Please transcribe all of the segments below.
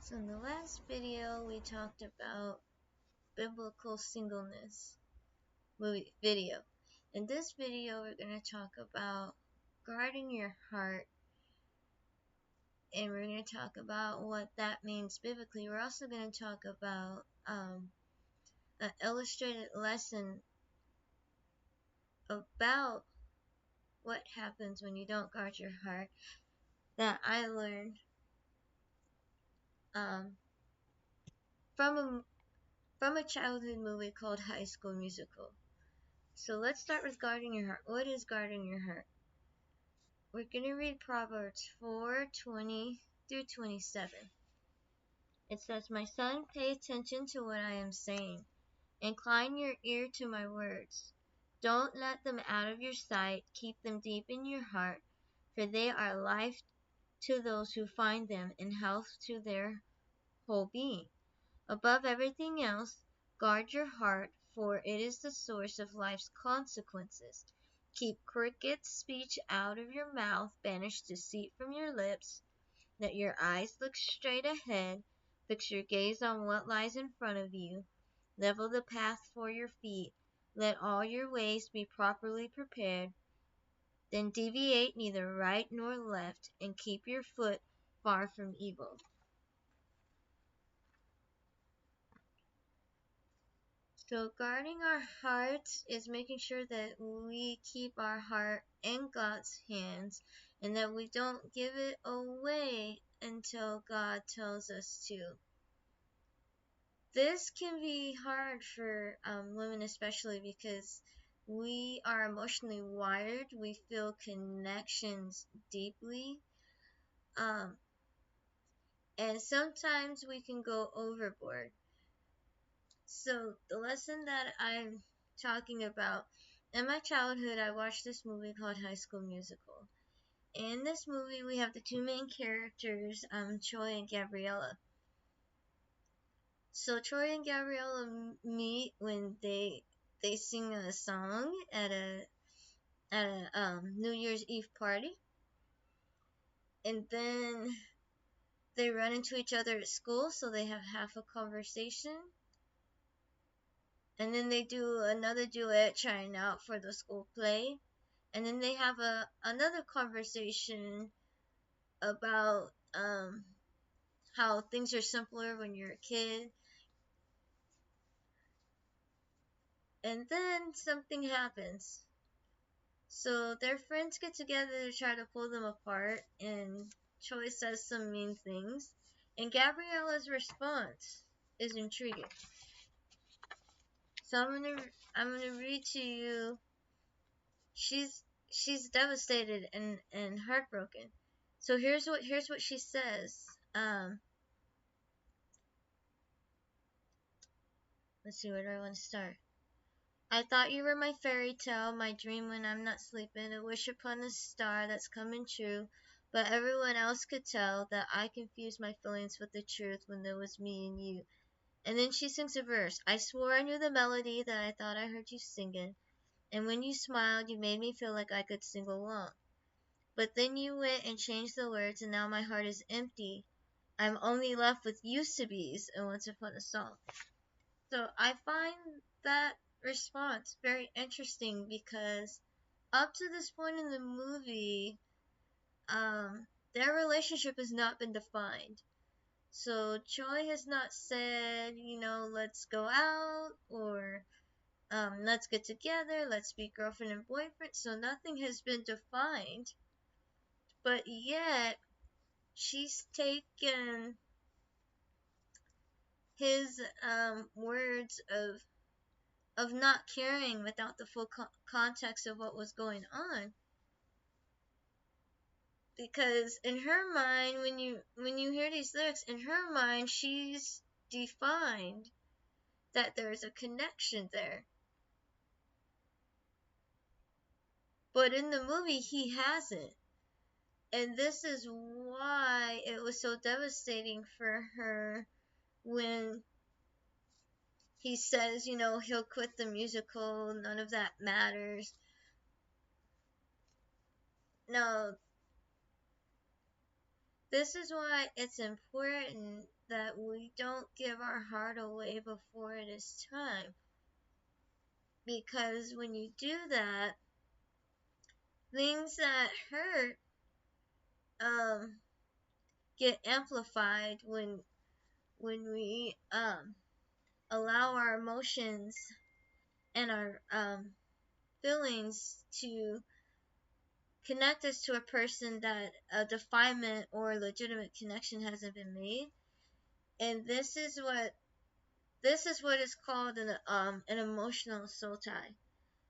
So in the last video we talked about biblical singleness video. In this video we're going to talk about guarding your heart, and we're going to talk about what that means biblically. We're also going to talk about an illustrated lesson about what happens when you don't guard your heart that I learned from a childhood movie called High School Musical. So let's start with guarding your heart. What is guarding your heart? We're going to read Proverbs 4:20 through 27. It says, "My son, pay attention to what I am saying. Incline your ear to my words. Don't let them out of your sight. Keep them deep in your heart, for they are life to those who find them and health to their whole being. Above everything else, guard your heart, for it is the source of life's consequences. Keep crooked speech out of your mouth, banish deceit from your lips. Let your eyes look straight ahead, fix your gaze on what lies in front of you. Level the path for your feet. Let all your ways be properly prepared. Then deviate neither right nor left, and keep your foot far from evil." So guarding our hearts is making sure that we keep our heart in God's hands and that we don't give it away until God tells us to. This can be hard for women especially because we are emotionally wired. We feel connections deeply. And sometimes we can go overboard. So the lesson that I'm talking about, in my childhood I watched this movie called High School Musical. In this movie we have the two main characters, Troy and Gabriella. So Troy and Gabriella meet when they sing a song at a New Year's Eve party, and then they run into each other at school, so they have half a conversation. And then they do another duet trying out for the school play. And then they have another conversation about how things are simpler when you're a kid. And then something happens. So their friends get together to try to pull them apart, and Troy says some mean things. And Gabriella's response is intriguing. So I'm gonna read to you. She's devastated and heartbroken. So here's what she says. Let's see, where do I want to start? "I thought you were my fairy tale, my dream when I'm not sleeping, a wish upon a star that's coming true. But everyone else could tell that I confused my feelings with the truth when there was me and you." And then she sings a verse. "I swore I knew the melody that I thought I heard you singing. And when you smiled, you made me feel like I could sing along. But then you went and changed the words, and now my heart is empty. I'm only left with used to be's and once upon a song." So I find that response very interesting because up to this point in the movie, their relationship has not been defined. So Troy has not said, let's go out, or let's get together, let's be girlfriend and boyfriend. So nothing has been defined. But yet, she's taken his words of not caring without the full context of what was going on, because in her mind, when you hear these lyrics, in her mind she's defined that there's a connection there, but in the movie he hasn't. And this is why it was so devastating for her when he says, he'll quit the musical, none of that matters. No, This is why it's important that we don't give our heart away before it is time. Because when you do that, things that hurt get amplified when we allow our emotions and our feelings to connect us to a person that a definement or legitimate connection hasn't been made. And this is what is called an emotional soul tie.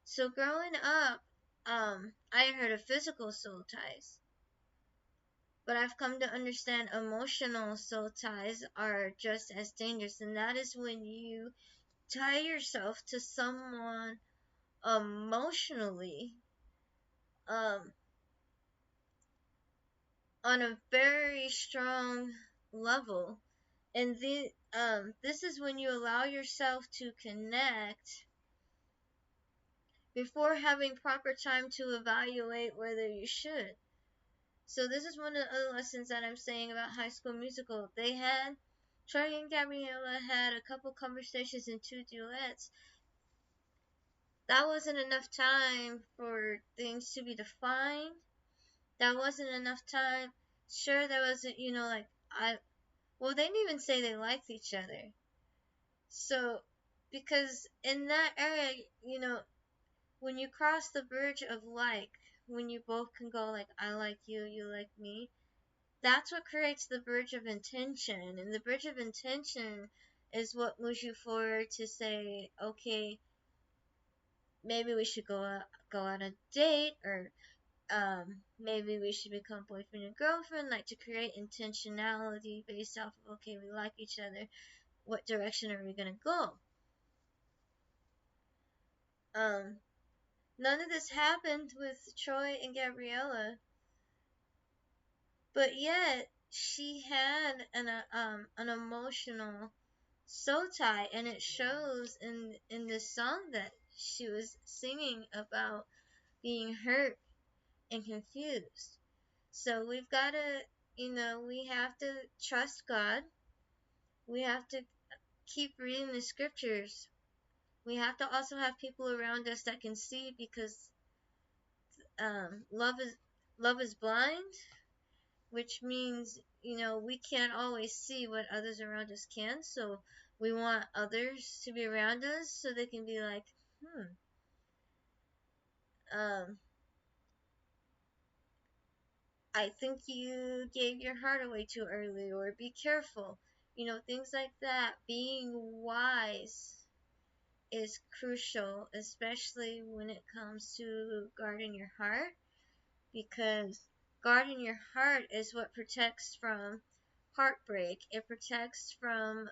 So growing up, I heard of physical soul ties, but I've come to understand emotional soul ties are just as dangerous, and that is when you tie yourself to someone emotionally, um, on a very strong level. And this is when you allow yourself to connect before having proper time to evaluate whether you should. So this is one of the other lessons that I'm saying about High School Musical. Troy and Gabriella had a couple conversations and 2 duets. That wasn't enough time for things to be defined. That wasn't enough time. Sure, there wasn't, well, they didn't even say they liked each other. So, because in that area, when you cross the bridge of like, when you both can go like, I like you, you like me, that's what creates the bridge of intention. And the bridge of intention is what moves you forward to say, okay, maybe we should go on a date, or maybe we should become boyfriend and girlfriend, like to create intentionality based off of, okay, we like each other, what direction are we gonna go? Um, None of this happened with Troy and Gabriella, but yet she had an emotional soul tie, and it shows in this song that she was singing about being hurt and confused. So we've got to, we have to trust God. We have to keep reading the scriptures. We have to also have people around us that can see, because love is blind, which means we can't always see what others around us can. So we want others to be around us so they can be like, um, I think you gave your heart away too early, or be careful. Things like that. Being wise is crucial, especially when it comes to guarding your heart, because guarding your heart is what protects from heartbreak. It protects from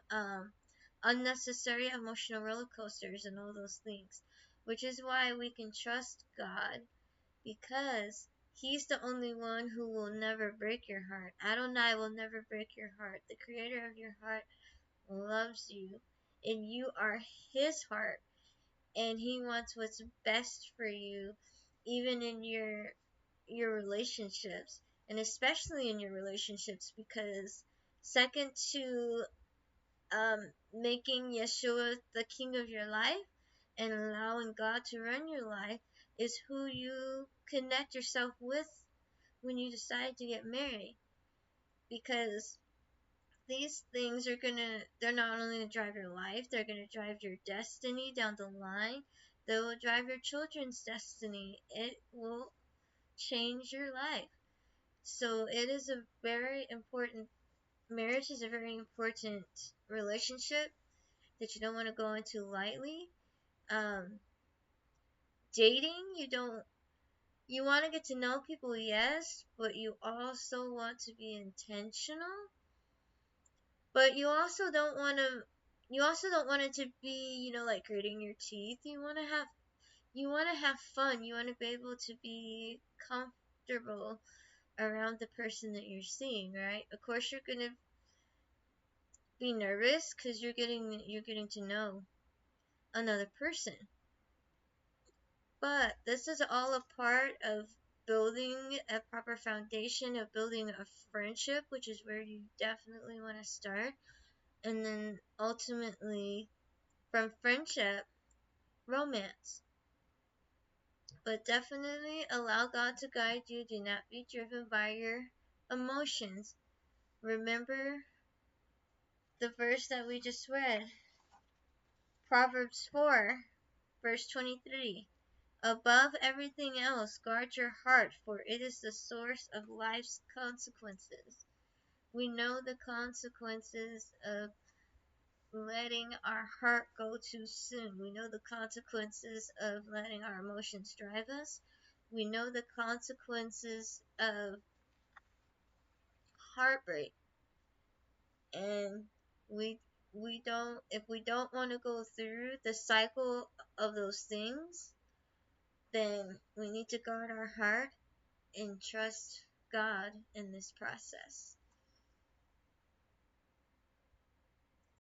unnecessary emotional roller coasters and all those things, which is why we can trust God, because He's the only one who will never break your heart. Adonai will never break your heart. The creator of your heart loves you, and you are His heart, and He wants what's best for you, even in your relationships, and especially in your relationships, because second to making Yeshua the king of your life and allowing God to run your life is who you connect yourself with when you decide to get married. Because these things they're not only going to drive your life, they're going to drive your destiny down the line. They will drive your children's destiny. It will change your life. So it is a very important, marriage is a very important relationship that you don't want to go into lightly. Um, Dating, you want to get to know people, yes, but you also want to be intentional. But you also don't want it to be, like gritting your teeth. You want to have fun. You want to be able to be comfortable around the person that you're seeing, right? Of course, you're gonna be nervous because you're getting to know another person. But this is all a part of building a proper foundation of building a friendship, which is where you definitely want to start. And then ultimately, from friendship, romance. But definitely allow God to guide you. Do not be driven by your emotions. Remember the verse that we just read, Proverbs 4, verse 23. Above everything else, guard your heart, for it is the source of life's consequences. We know the consequences of letting our heart go too soon. We know the consequences of letting our emotions drive us. We know the consequences of heartbreak. And we don't, if we don't want to go through the cycle of those things, then we need to guard our heart and trust God in this process.